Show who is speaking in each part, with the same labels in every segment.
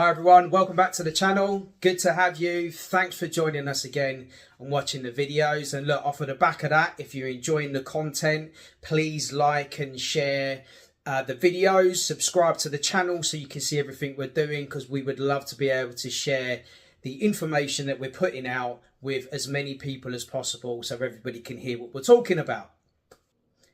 Speaker 1: Hi everyone, welcome back to the channel. Good to have you. Thanks for joining us again and watching the videos. And look, off of the back of that, if you're enjoying the content, please like and share the videos, subscribe to the channel so you can see everything we're doing, because we would love to be able to share the information that we're putting out with as many people as possible so everybody can hear what we're talking about.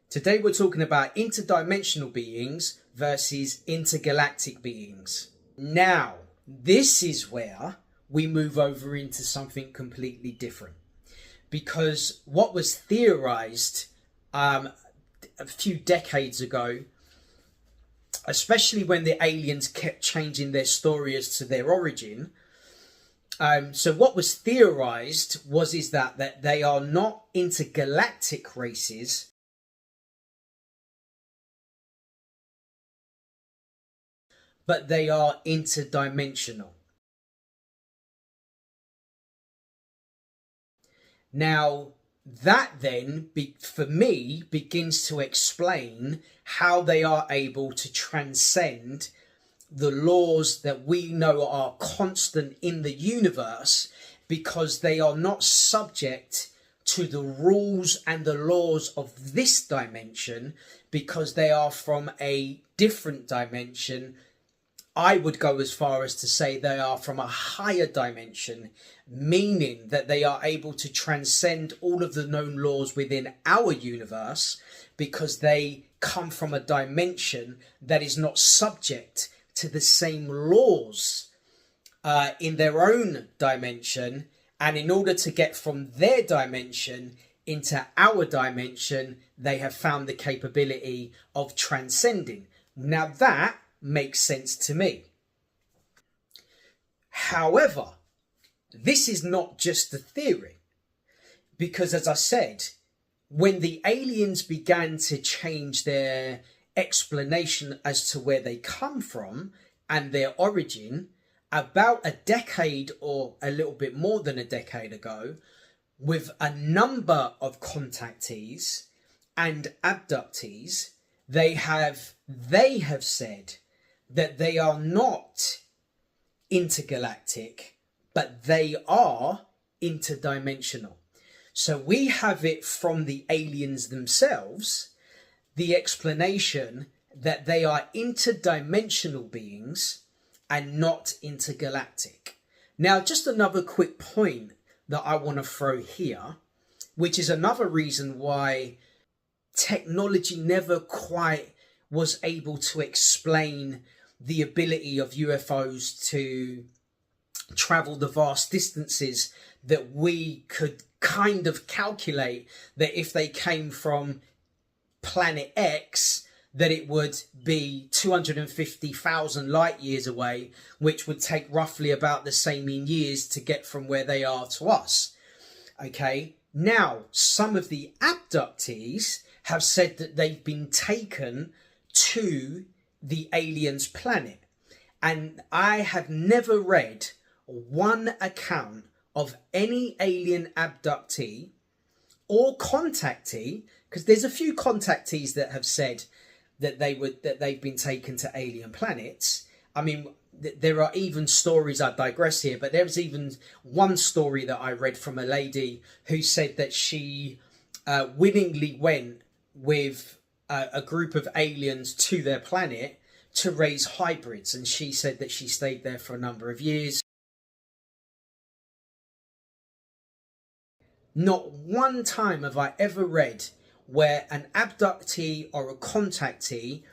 Speaker 1: Today we're talking about interdimensional beings versus intergalactic beings. Now, this is where we move over into something completely different, because what was theorized a few decades ago, especially when the aliens kept changing their story as to their origin. So what was theorized is that they are not intergalactic races, but they are interdimensional. Now, that then, for me, begins to explain how they are able to transcend the laws that we know are constant in the universe, because they are not subject to the rules and the laws of this dimension, because they are from a different dimension. I would go as far as to say they are from a higher dimension, meaning that they are able to transcend all of the known laws within our universe, because they come from a dimension that is not subject to the same laws in their own dimension. And in order to get from their dimension into our dimension, they have found the capability of transcending. Now that makes sense to me. However, this is not just a theory, because as I said, when the aliens began to change their explanation as to where they come from and their origin, about a decade or a little bit more than a decade ago, with a number of contactees and abductees, they have said that they are not intergalactic, but they are interdimensional. So we have it from the aliens themselves, the explanation that they are interdimensional beings and not intergalactic. Now, just another quick point that I want to throw here, which is another reason why technology never quite was able to explain the ability of UFOs to travel the vast distances that we could kind of calculate that if they came from planet X, that it would be 250,000 light years away, which would take roughly about the same in years to get from where they are to us. Okay, now some of the abductees have said that they've been taken to the aliens' planet, and I have never read one account of any alien abductee or contactee, because there's a few contactees that have said that they've been taken to alien planets. I mean, there are even stories, I digress here, but there's even one story that I read from a lady who said that she willingly went with a group of aliens to their planet to raise hybrids, and she said that she stayed there for a number of years. Not one time have I ever read where an abductee or a contactee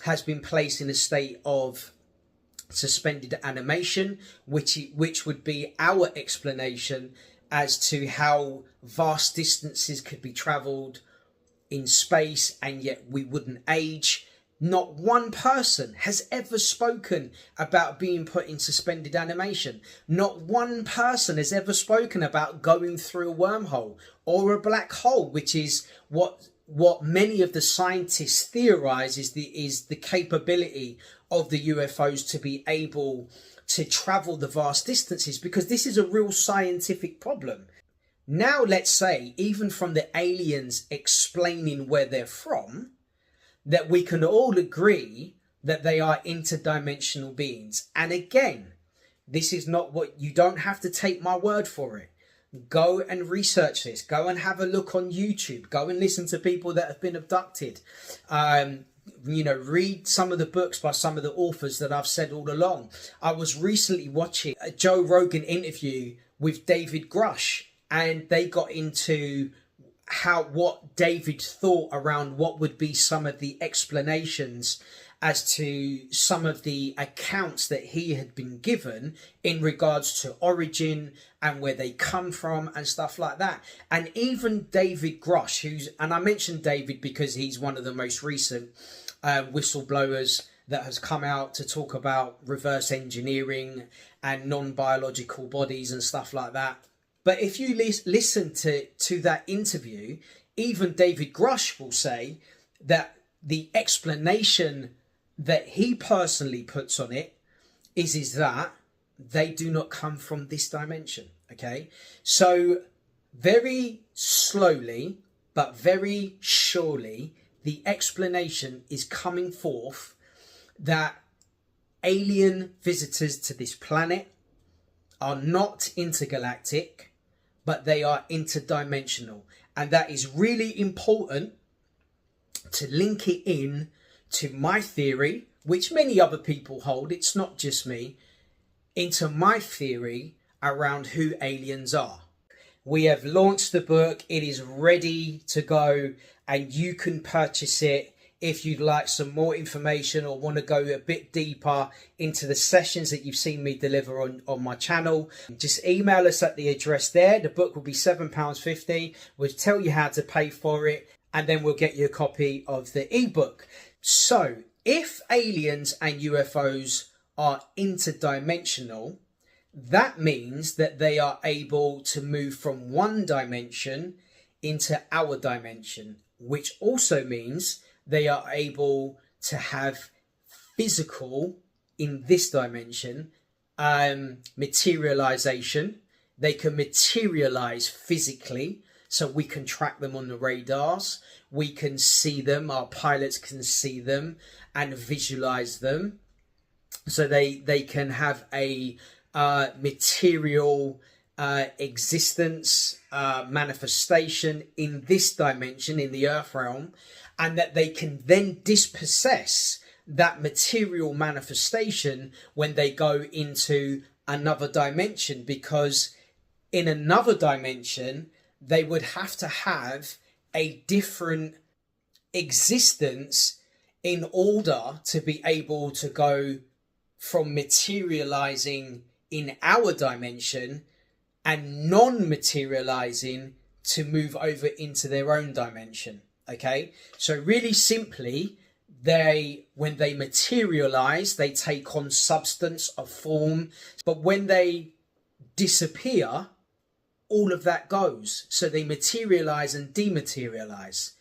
Speaker 1: has been placed in a state of suspended animation, which would be our explanation as to how vast distances could be travelled in space and yet we wouldn't age. Not one person has ever spoken about being put in suspended animation. Not one person has ever spoken about going through a wormhole or a black hole, which is what many of the scientists theorize is the capability of the UFOs to be able to travel the vast distances, because this is a real scientific problem. Now, let's say, even from the aliens explaining where they're from, that we can all agree that they are interdimensional beings. And again, this is not what, you don't have to take my word for it. Go and research this. Go and have a look on YouTube. Go and listen to people that have been abducted. Read some of the books by some of the authors that I've said all along. I was recently watching a Joe Rogan interview with David Grush, and they got into what David thought around what would be some of the explanations as to some of the accounts that he had been given in regards to origin and where they come from and stuff like that. And even David Grush, and I mentioned David because he's one of the most recent whistleblowers that has come out to talk about reverse engineering and non-biological bodies and stuff like that. But if you listen to that interview, even David Grush will say that the explanation that he personally puts on it is that they do not come from this dimension. Okay, so very slowly but very surely the explanation is coming forth that alien visitors to this planet are not intergalactic, but they are interdimensional. And that is really important to link it in to my theory, which many other people hold, it's not just me, into my theory around who aliens are. We have launched the book. It is ready to go, and you can purchase it if you'd like some more information or want to go a bit deeper into the sessions that you've seen me deliver on my channel. Just email us at the address there. The book will be £7.50. We'll tell you how to pay for it, and then we'll get you a copy of the ebook. So if aliens and UFOs are interdimensional, that means that they are able to move from one dimension into our dimension, which also means they are able to have physical, in this dimension, materialization. They can materialize physically, so we can track them on the radars. We can see them, our pilots can see them and visualize them. So they can have a material existence, manifestation in this dimension, in the earth realm, and that they can then dispossess that material manifestation when they go into another dimension, because in another dimension they would have to have a different existence in order to be able to go from materializing in our dimension and non-materializing to move over into their own dimension. Okay, so really simply, when they materialize, they take on substance, a form, but when they disappear, all of that goes. So they materialize and dematerialize.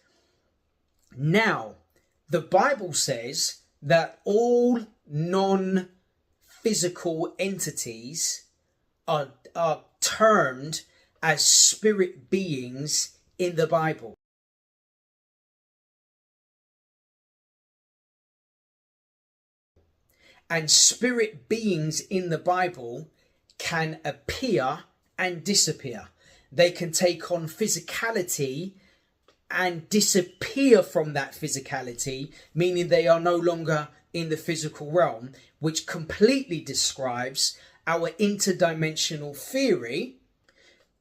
Speaker 1: Now, the Bible says that all non-physical entities are termed as spirit beings in the Bible. And spirit beings in the Bible can appear and disappear. They can take on physicality and disappear from that physicality, meaning they are no longer in the physical realm, which completely describes our interdimensional theory,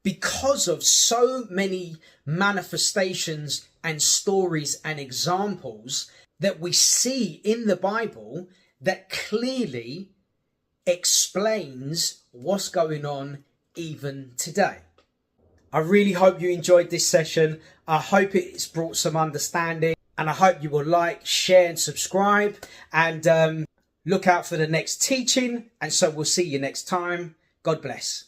Speaker 1: because of so many manifestations and stories and examples that we see in the Bible that clearly explains what's going on even today. I really hope you enjoyed this session. I hope it's brought some understanding, and I hope you will like, share and subscribe, and look out for the next teaching. And so we'll see you next time. God bless.